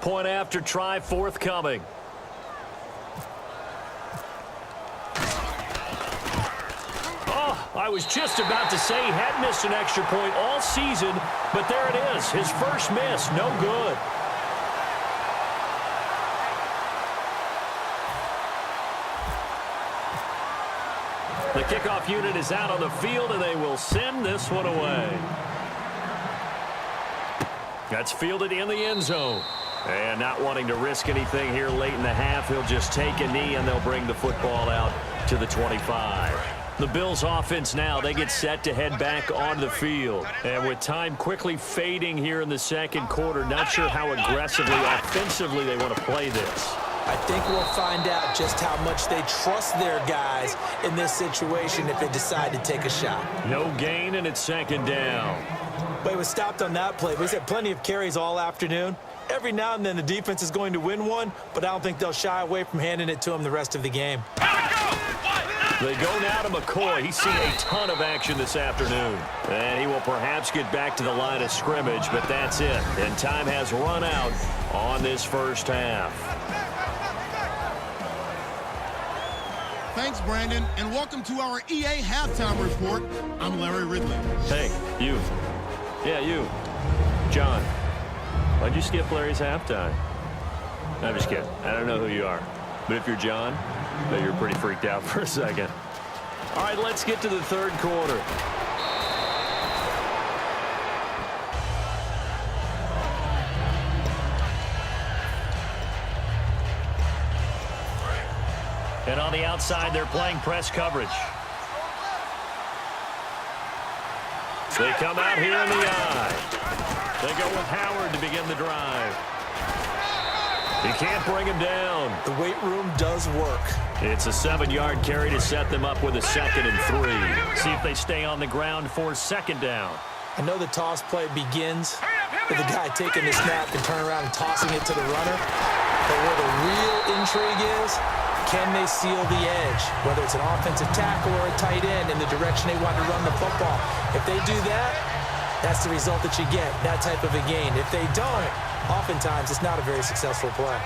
Point after try forthcoming. Oh, I was just about to say he had missed an extra point all season, but there it is. His first miss, no good. The kickoff unit is out on the field, and they will send this one away. That's fielded in the end zone. And not wanting to risk anything here late in the half, he'll just take a knee, and they'll bring the football out to the 25. The Bills offense now, they get set to head back onto the field. And with time quickly fading here in the second quarter, not sure how aggressively, offensively they want to play this. I think we'll find out just how much they trust their guys in this situation if they decide to take a shot. No gain, and it's second down. But he was stopped on that play. But he's had plenty of carries all afternoon. Every now and then the defense is going to win one, but I don't think they'll shy away from handing it to him the rest of the game. They go now to McCoy. He's seen a ton of action this afternoon. And he will perhaps get back to the line of scrimmage, but that's it. And time has run out on this first half. Thanks, Brandon, and welcome to our EA Halftime Report. I'm Larry Ridley. Hey, you. Yeah, you. John. Why'd you skip Larry's halftime? I'm just kidding. I don't know who you are. But if you're John, I bet you're pretty freaked out for a second. All right, let's get to the third quarter. And on the outside, they're playing press coverage. They come out here in the eye. They go with Howard to begin the drive. He can't bring him down. The weight room does work. It's a 7-yard carry to set them up with a 2nd and 3. See if they stay on the ground for second down. I know the toss play begins with the guy taking the snap and turn around and tossing it to the runner. But where the real intrigue is, can they seal the edge? Whether it's an offensive tackle or a tight end in the direction they want to run the football. If they do that, that's the result that you get, that type of a gain. If they don't, oftentimes it's not a very successful play.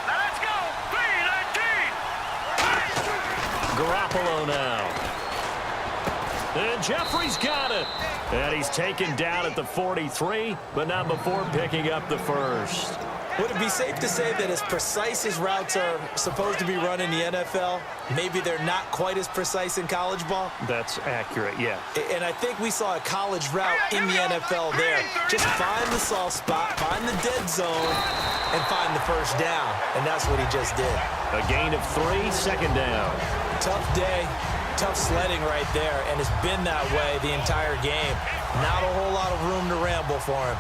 Let's go! 3-19! Garoppolo now. And Jeffrey's got it. And he's taken down at the 43, but not before picking up the first. Would it be safe to say that as precise as routes are supposed to be run in the NFL, maybe they're not quite as precise in college ball? That's accurate, yeah. And I think we saw a college route in the NFL there. Just find the soft spot, find the dead zone, and find the first down. And that's what he just did. A gain of 3, second down. Tough day, tough sledding right there, and it's been that way the entire game. Not a whole lot of room to ramble for him.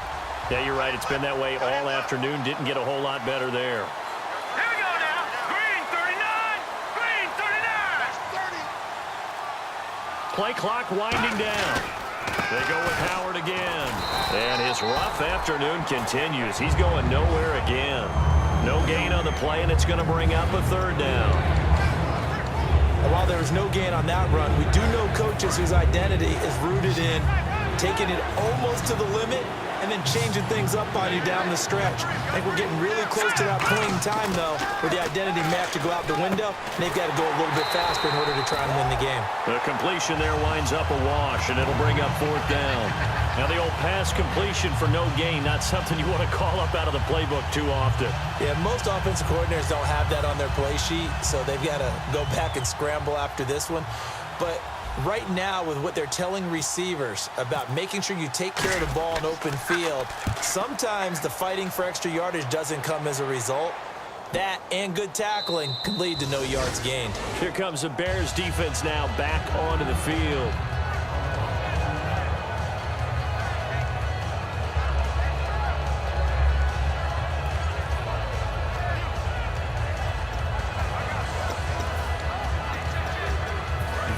Yeah, you're right. It's been that way all afternoon. Didn't get a whole lot better there. Here we go now. Green 39. Green 39. Play clock winding down. They go with Howard again. And his rough afternoon continues. He's going nowhere again. No gain on the play, and it's going to bring up a third down. And while there was no gain on that run, we do know coaches whose identity is rooted in taking it almost to the limit and then changing things up on you down the stretch. I think we're getting really close to that point in time, though, where the identity may have to go out the window, and they've got to go a little bit faster in order to try and win the game. The completion there winds up a wash, and it'll bring up fourth down. Now, the old pass completion for no gain, not something you want to call up out of the playbook too often. Yeah, most offensive coordinators don't have that on their play sheet, so they've got to go back and scramble after this one. But right now, with what they're telling receivers about making sure you take care of the ball in open field, sometimes the fighting for extra yardage doesn't come as a result. That and good tackling can lead to no yards gained. Here comes the Bears defense now back onto the field.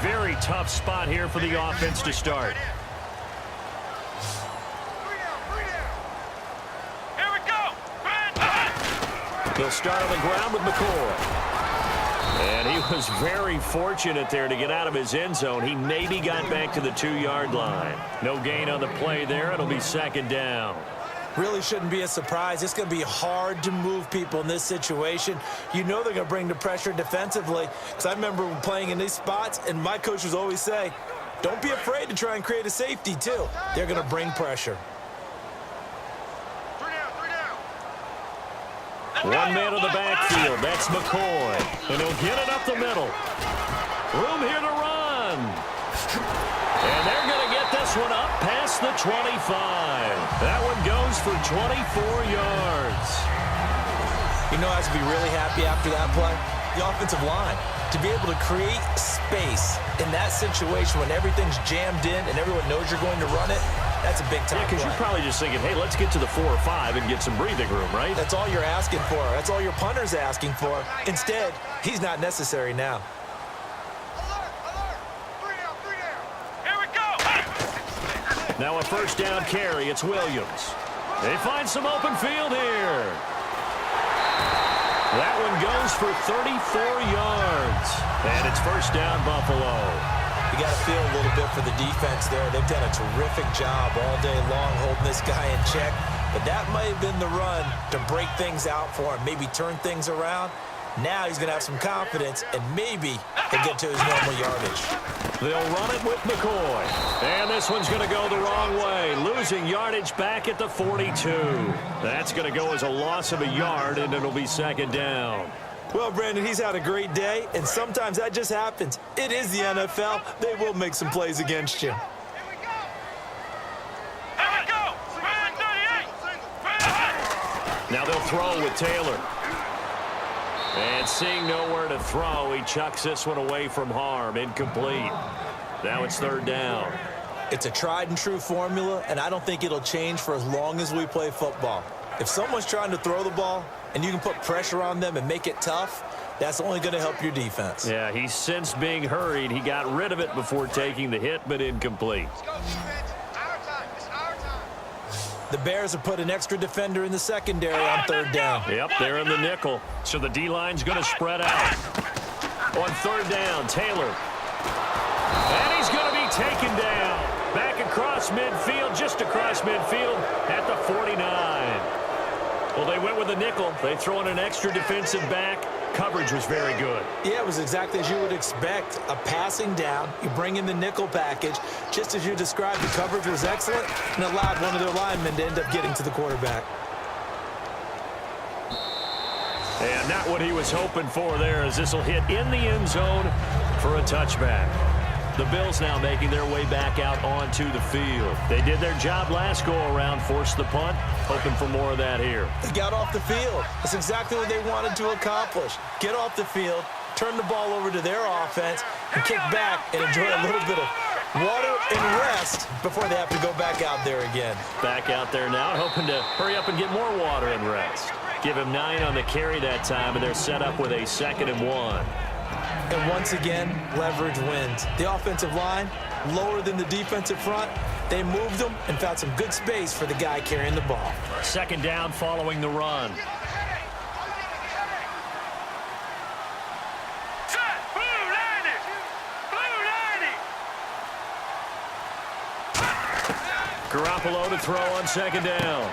Very tough spot here for the offense to start. Here we go. They'll start on the ground with McCoy. And he was very fortunate there to get out of his end zone. He maybe got back to the 2-yard line. No gain on the play there. It'll be second down. Really shouldn't be a surprise. It's going to be hard to move people in this situation. You know they're going to bring the pressure defensively. Because I remember playing in these spots, and my coaches always say, don't be afraid to try and create a safety, too. They're going to bring pressure. 1 man in the backfield. That's McCoy. And he'll get it up the middle. Room here to run. And they're going to get this one up past the 25. That one goes for 24 yards. You know, I have to be really happy after that play. The offensive line. To be able to create space in that situation when everything's jammed in and everyone knows you're going to run it, that's a big time play. Because you're probably just thinking, hey, let's get to the 4 or 5 and get some breathing room, right? That's all you're asking for. That's all your punter's asking for. Instead, he's not necessary now. Here we go. Now a first down carry. It's Williams. They find some open field here. That one goes for 34 yards. And it's first down, Buffalo. You got to feel a little bit for the defense there. They've done a terrific job all day long holding this guy in check. But that might have been the run to break things out for him, maybe turn things around. Now he's going to have some confidence, and maybe he'll get to his normal yardage. They'll run it with McCoy. And this one's going to go the wrong way, losing yardage back at the 42. That's going to go as a loss of a yard, and it'll be second down. Well, Brandon, he's had a great day, and sometimes that just happens. It is the NFL. They will make some plays against you. Here we go. 38. Now they'll throw with Taylor. And seeing nowhere to throw, he chucks this one away from harm. Incomplete. Now it's third down. It's a tried-and-true formula, and I don't think it'll change for as long as we play football. If someone's trying to throw the ball and you can put pressure on them and make it tough, that's only going to help your defense. Yeah, he's since being hurried. He got rid of it before taking the hit, but incomplete. Let's go, defense. Our time. It's our time. The Bears have put an extra defender in the secondary on third down. Yep, they're in the nickel. So the D-line's going to spread out. On third down, Taylor. And he's going to be taken down. Back across midfield, just across midfield at the 49. Well, they went with a nickel. They throw in an extra defensive back. Coverage was very good. Yeah, it was exactly as you would expect. A passing down. You bring in the nickel package. Just as you described, the coverage was excellent and allowed one of their linemen to end up getting to the quarterback. And not what he was hoping for there, as this will hit in the end zone for a touchback. The Bills now making their way back out onto the field. They did their job last go-around, forced the punt, hoping for more of that here. They got off the field. That's exactly what they wanted to accomplish. Get off the field, turn the ball over to their offense, and kick back and enjoy a little bit of water and rest before they have to go back out there again. Back out there now, hoping to hurry up and get more water and rest. Give him 9 on the carry that time, and they're set up with a 2nd and 1. And once again, leverage wins. The offensive line, lower than the defensive front. They moved them and found some good space for the guy carrying the ball. Second down following the run. Set. Blue 90. Blue 90. Garoppolo to throw on second down.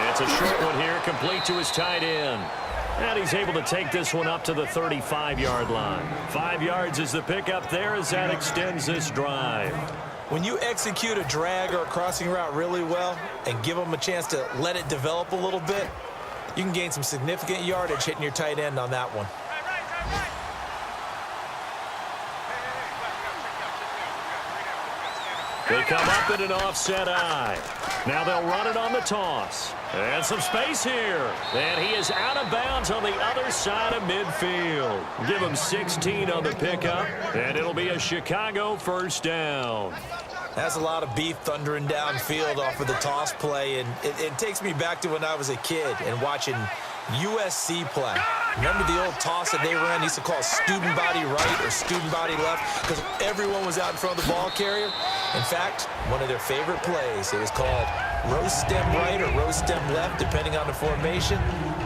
It's a short one here, complete to his tight end. And he's able to take this one up to the 35-yard line. 5 yards is the pickup there as that extends this drive. When you execute a drag or a crossing route really well and give them a chance to let it develop a little bit, you can gain some significant yardage hitting your tight end on that one. They come up in an offset eye. Now they'll run it on the toss. And some space here. And he is out of bounds on the other side of midfield. Give him 16 on the pickup, and it'll be a Chicago first down. That's a lot of beef thundering downfield off of the toss play, and it takes me back to when I was a kid and watching USC play. Remember the old toss that they ran? They used to call student body right or student body left because everyone was out in front of the ball carrier. In fact, one of their favorite plays, it was called rose stem right or rose stem left, depending on the formation,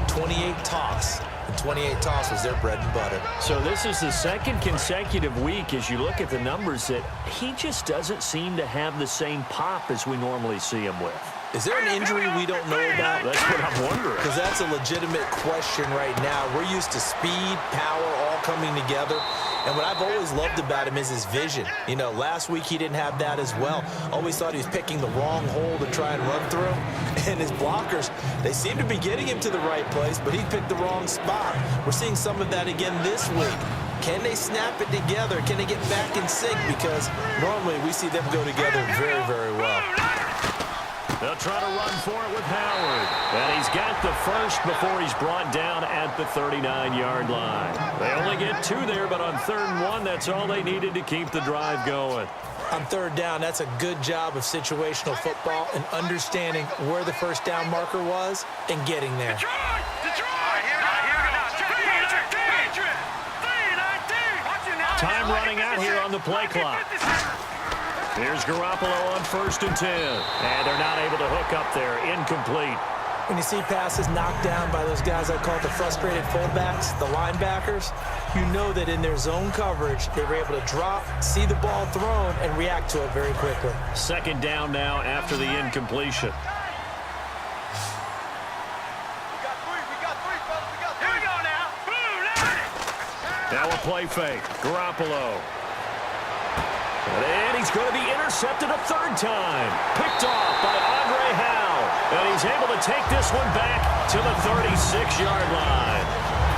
28 toss. and 28 toss was their bread and butter. So this is the second consecutive week as you look at the numbers that he just doesn't seem to have the same pop as we normally see him with. Is there an injury we don't know about? That's what I'm wondering. Because that's a legitimate question right now. We're used to speed, power, all coming together. And what I've always loved about him is his vision. You know, last week he didn't have that as well. Always thought he was picking the wrong hole to try and run through. And his blockers, they seem to be getting him to the right place, but he picked the wrong spot. We're seeing some of that again this week. Can they snap it together? Can they get back in sync? Because normally we see them go together very, very well. They'll try to run for it with Howard. And he's got the first before he's brought down at the 39-yard line. They only get 2 there, but on 3rd and 1, that's all they needed to keep the drive going. On 3rd down, that's a good job of situational football and understanding where the first down marker was and getting there. Time running out here on the play clock. Here's Garoppolo on 1st and 10. And they're not able to hook up there. Incomplete. When you see passes knocked down by those guys I call the frustrated fullbacks, the linebackers, you know that in their zone coverage, they were able to drop, see the ball thrown, and react to it very quickly. 2nd down now after the incompletion. Now a play fake. Garoppolo. And he's going to be intercepted a 3rd time. Picked off by Andre Howell. And he's able to take this one back to the 36-yard line.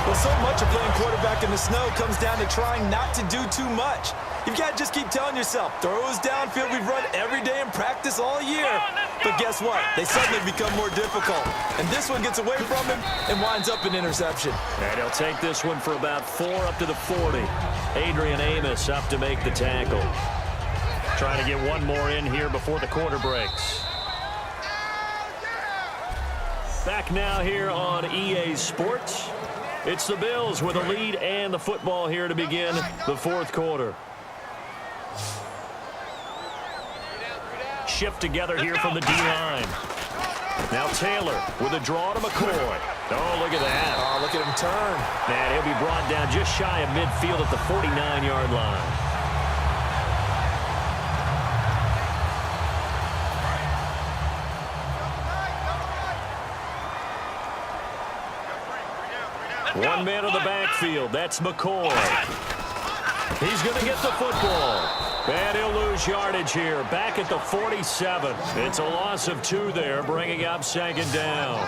Well, so much of playing quarterback in the snow comes down to trying not to do too much. You've got to just keep telling yourself, throws downfield we've run every day in practice all year. But guess what? They suddenly become more difficult. And this one gets away from him and winds up an interception. And he'll take this one for about 4 up to the 40. Adrian Amos up to make the tackle. Trying to get one more in here before the quarter breaks. Back now here on EA Sports. It's the Bills with a lead and the football here to begin the 4th quarter. Shift together here from the D-line. Now Taylor with a draw to McCoy. Oh, look at that. Oh, look at him turn. And he'll be brought down just shy of midfield at the 49-yard line. One man in the backfield. That's McCoy. He's going to get the football. And he'll lose yardage here. Back at the 47. It's a loss of 2 there, bringing up 2nd down.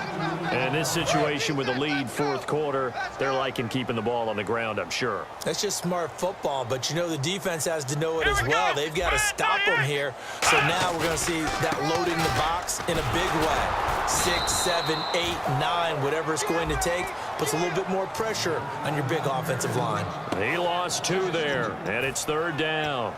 And this situation with the lead 4th quarter, they're liking keeping the ball on the ground, I'm sure. That's just smart football, but you know the defense has to know it as well. They've got to stop them here. So now we're going to see that loading the box in a big way. 6, 7, 8, 9, whatever it's going to take, puts a little bit more pressure on your big offensive line. He lost 2 there, and it's 3rd down.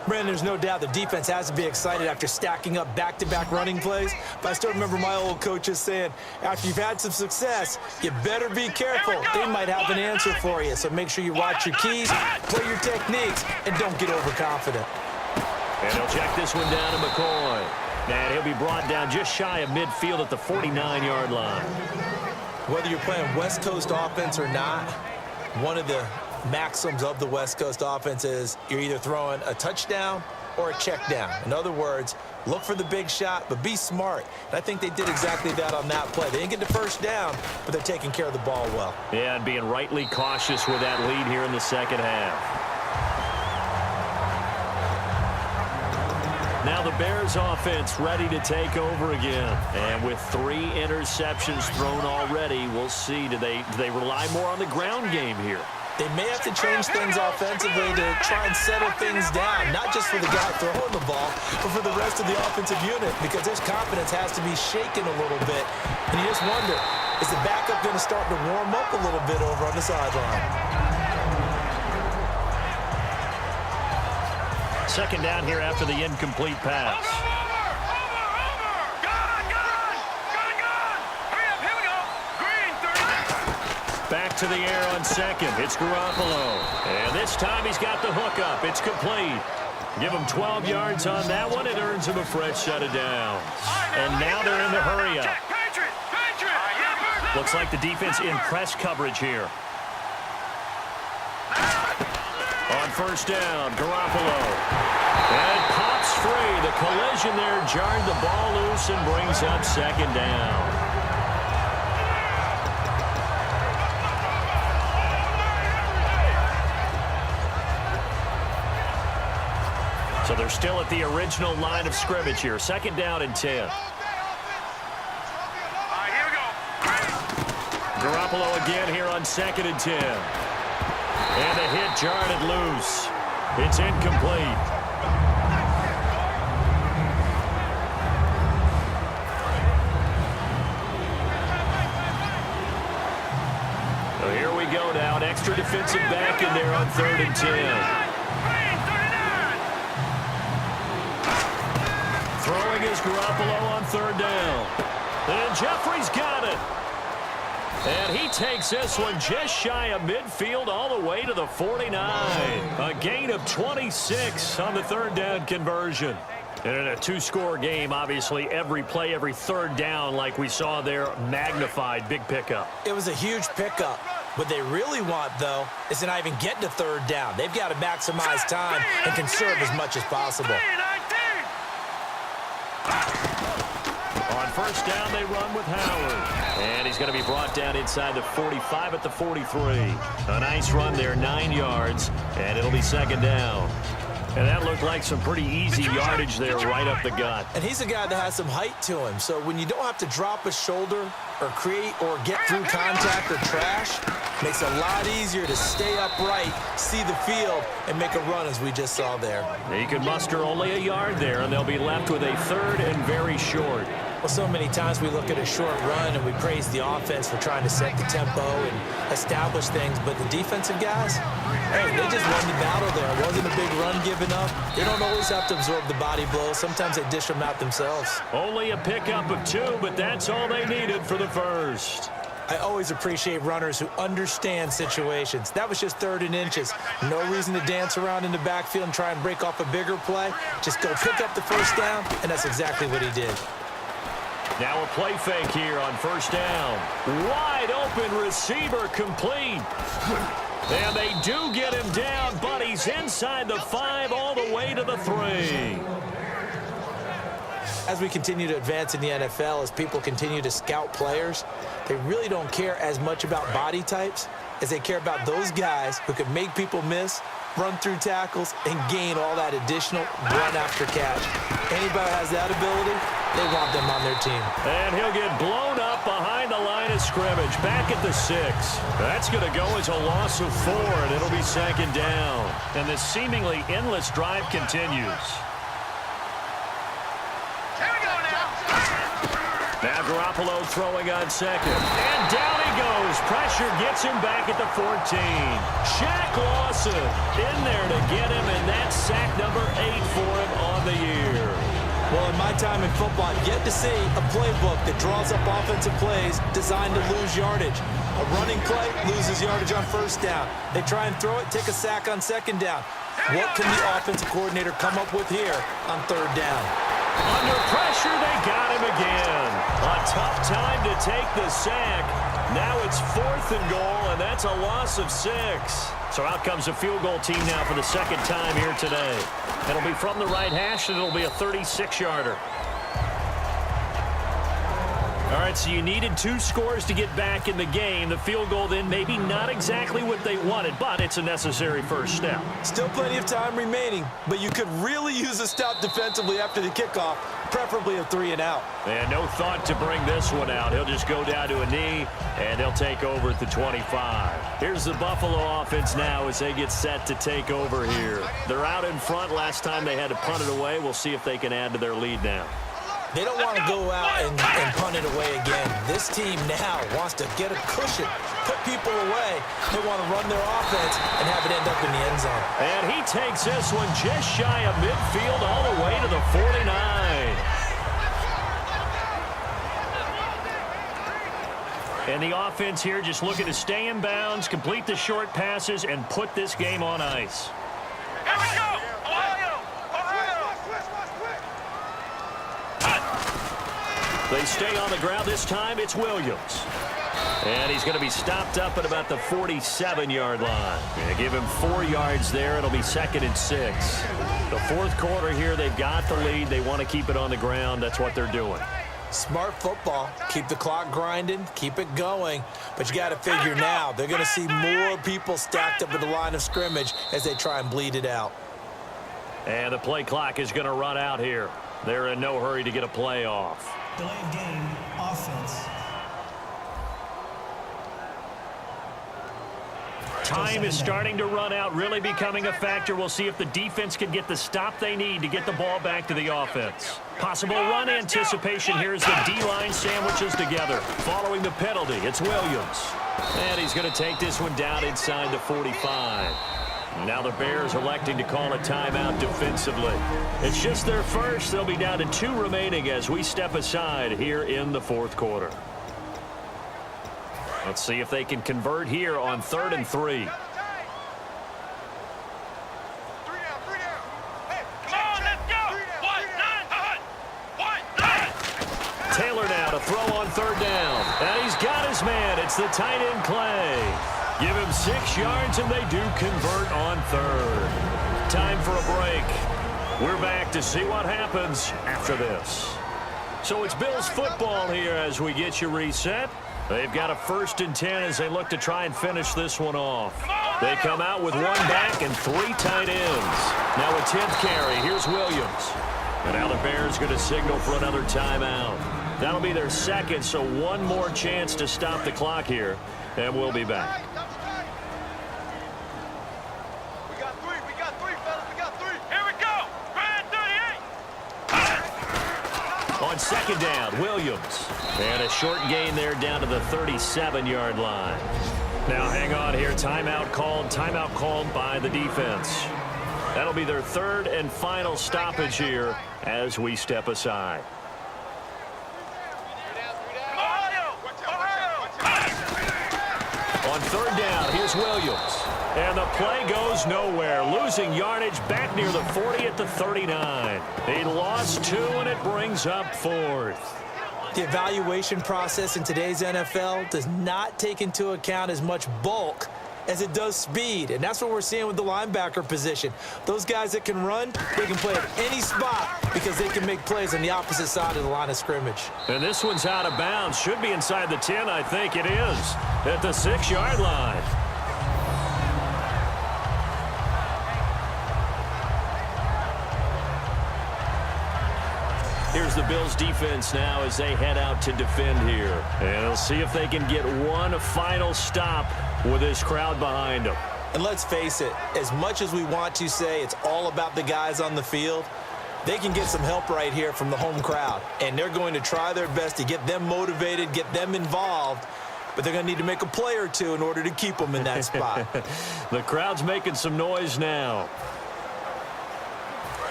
Brandon, there's no doubt the defense has to be excited after stacking up back-to-back running plays. But I still remember my old coaches saying, after you've had some success, you better be careful. They might have an answer for you. So make sure you watch your keys, play your techniques, and don't get overconfident. And he'll check this one down to McCoy. And he'll be brought down just shy of midfield at the 49-yard line. Whether you're playing West Coast offense or not, one of the maxims of the West Coast offense is you're either throwing a touchdown or a check down. In other words, look for the big shot, but be smart. And I think they did exactly that on that play. They didn't get the first down, but they're taking care of the ball well. Yeah, and being rightly cautious with that lead here in the 2nd half. Now the Bears offense ready to take over again. And with 3 interceptions thrown already, we'll see. Do they rely more on the ground game here? They may have to change things offensively to try and settle things down, not just for the guy throwing the ball, but for the rest of the offensive unit, because their confidence has to be shaken a little bit. And you just wonder, is the backup going to start to warm up a little bit over on the sideline? 2nd down here after the incomplete pass. Back to the air on 2nd. It's Garoppolo. And this time he's got the hook up. It's complete. Give him 12 yards on that one. It earns him a fresh set of downs. And now they're in the hurry up. Looks like the defense in press coverage here. On first down, Garoppolo. And pops free. The collision there jarred the ball loose and brings up second down. So they're still at the original line of scrimmage here. Second down and 10. Here we go. Garoppolo again here on second and 10. And the hit jarred it loose. It's incomplete. So here we go now. An extra defensive back in there on third and 10. Throwing is Garoppolo on third down. And Jeffrey's got it. And he takes this one just shy of midfield all the way to the 49. A gain of 26 on the third down conversion. And in a two-score game, obviously, every play, every third down, like we saw there, magnified. Big pickup. It was a huge pickup. What they really want, though, is to not even get to third down. They've got to maximize time and conserve as much as possible. On first down, they run with Howard. And he's going to be brought down inside the 45 at the 43. A nice run there, 9 yards, and it'll be second down. And that looked like some pretty easy yardage there right up the gut. And he's a guy that has some height to him, so when you don't have to drop a shoulder or create or get through contact or trash, makes it a lot easier to stay upright, see the field, and make a run as we just saw there. He could muster only a yard there, and they'll be left with a third and very short. Well, so many times we look at a short run and we praise the offense for trying to set the tempo and establish things, but the defensive guys, hey, they just won the battle there. It wasn't a big run given up. They don't always have to absorb the body blows. Sometimes they dish them out themselves. Only a pickup of 2, but that's all they needed for the first. I always appreciate runners who understand situations. That was just third and inches. No reason to dance around in the backfield and try and break off a bigger play. Just go pick up the first down, and that's exactly what he did. Now a play fake here on first down. Wide open receiver complete. And they do get him down, but he's inside the 5 all the way to the 3. As we continue to advance in the NFL, as people continue to scout players, they really don't care as much about body types as they care about those guys who can make people miss, run through tackles, and gain all that additional run after catch. Anybody who has that ability, they want them on their team. And he'll get blown up behind the line of scrimmage, back at the 6. That's going to go as a loss of 4, and it'll be second down. And this seemingly endless drive continues. Now Garoppolo throwing on second. And down he goes. Pressure gets him back at the 14. Shaq Lawson in there to get him, and that's sack number 8 for him on the year. Well, in my time in football, I've yet to see a playbook that draws up offensive plays designed to lose yardage. A running play loses yardage on first down. They try and throw it, take a sack on second down. What can the offensive coordinator come up with here on third down? Under pressure, they got him again. A tough time to take the sack. Now it's 4th and goal, and that's a loss of 6. So out comes a field goal team now for the second time here today. It'll be from the right hash, and it'll be a 36-yarder. All right, so you needed 2 scores to get back in the game. The field goal then maybe not exactly what they wanted, but it's a necessary first step. Still plenty of time remaining, but you could really use a stop defensively after the kickoff, preferably a 3 and out. And no thought to bring this one out. He'll just go down to a knee, and they'll take over at the 25. Here's the Buffalo offense now as they get set to take over here. They're out in front. Last time they had to punt it away. We'll see if they can add to their lead now. They don't want to go out and punt it away again. This team now wants to get a cushion, put people away. They want to run their offense and have it end up in the end zone. And he takes this one just shy of midfield all the way to the 49. And the offense here just looking to stay in bounds, complete the short passes, and put this game on ice. Here we go! They stay on the ground. This time it's Williams. And he's going to be stopped up at about the 47-yard line. Going to give him 4 yards there. It'll be 2nd and 6. The fourth quarter here, they've got the lead. They want to keep it on the ground. That's what they're doing. Smart football. Keep the clock grinding. Keep it going. But you got to figure now, they're going to see more people stacked up at the line of scrimmage as they try and bleed it out. And the play clock is going to run out here. They're in no hurry to get a play off. Delay of game, offense. Time is starting to run out, really becoming a factor. We'll see if the defense can get the stop they need to get the ball back to the offense. Possible run anticipation here as the D-line sandwiches together. Following the penalty, it's Williams. And he's going to take this one down inside the 45. Now the Bears electing to call a timeout defensively. It's just their first. They'll be down to 2 remaining as we step aside here in the fourth quarter. Let's see if they can convert here on 3rd and 3. Taylor now to throw on 3rd down. And he's got his man. It's the tight end Clay. Give him 6 yards, and they do convert on 3rd. Time for a break. We're back to see what happens after this. So it's Bills football here as we get you reset. They've got a 1st and 10 as they look to try and finish this one off. They come out with 1 back and 3 tight ends. Now a 10th carry. Here's Williams. And now the Bears going to signal for another timeout. That'll be their 2nd, so 1 more chance to stop the clock here. And we'll be back. We got 3, fellas. We got 3. Here we go. Grand 38. On 2nd down, Williams. And a short gain there down to the 37-yard line. Now hang on here. Timeout called by the defense. That'll be their 3rd and final stoppage here as we step aside. On 3rd down, here's Williams. And the play goes nowhere. Losing yardage back near the 40 at the 39. He lost 2, and it brings up 4th. The evaluation process in today's NFL does not take into account as much bulk as it does speed, and that's what we're seeing with the linebacker position. Those guys that can run, they can play at any spot because they can make plays on the opposite side of the line of scrimmage. And this one's out of bounds. Should be inside the 10, I think it is, at the 6-yard line. Here's the Bills defense now as they head out to defend here. And they'll see if they can get one final stop with this crowd behind them. And let's face it, as much as we want to say it's all about the guys on the field, they can get some help right here from the home crowd. And they're going to try their best to get them motivated, get them involved, but they're going to need to make a play or two in order to keep them in that spot. The crowd's making some noise now.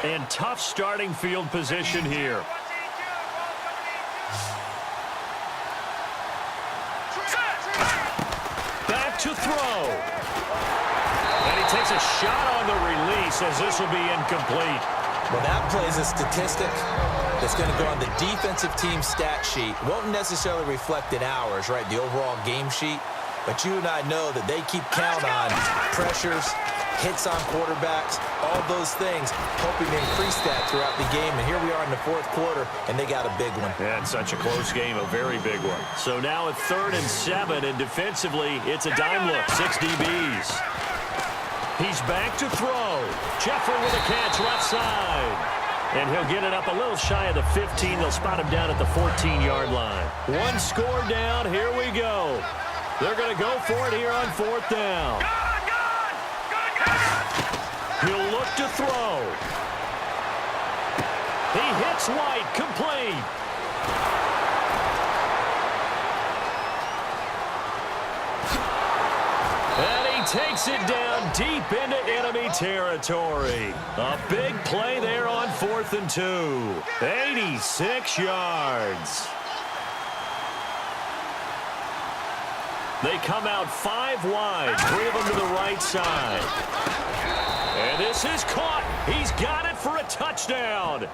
And tough starting field position here. Back to throw. And he takes a shot on the release as this will be incomplete. Well, that plays a statistic that's going to go on the defensive team stat sheet. Won't necessarily reflect in ours, right, the overall game sheet. But you and I know that they keep count on pressures, hits on quarterbacks, all those things, hoping to increase that throughout the game. And here we are in the fourth quarter, and they got a big one. Yeah, it's such a close game, a very big one. So now it's 3rd and 7, and defensively, it's a dime look, 6 DBs. He's back to throw. Jeffrey with a catch left side. And he'll get it up a little shy of the 15. They'll spot him down at the 14-yard line. 1 score down. Here we go. They're going to go for it here on 4th down. He'll look to throw. He hits White, complete. And he takes it down deep into enemy territory. A big play there on 4th and 2. 86 yards. They come out 5 wide, 3 of them to the right side. And this is caught. He's got it for a touchdown.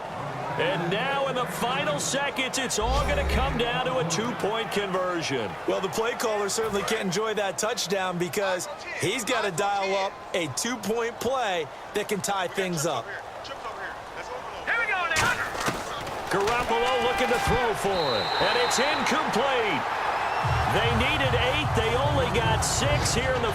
And now in the final seconds, it's all going to come down to a 2-point conversion. Well, the play caller certainly can't enjoy that touchdown because he's got to dial up a 2-point play that can tie things up. Here we go now. Garoppolo looking to throw for it. And it's incomplete. They needed 8. They only got 6 here in the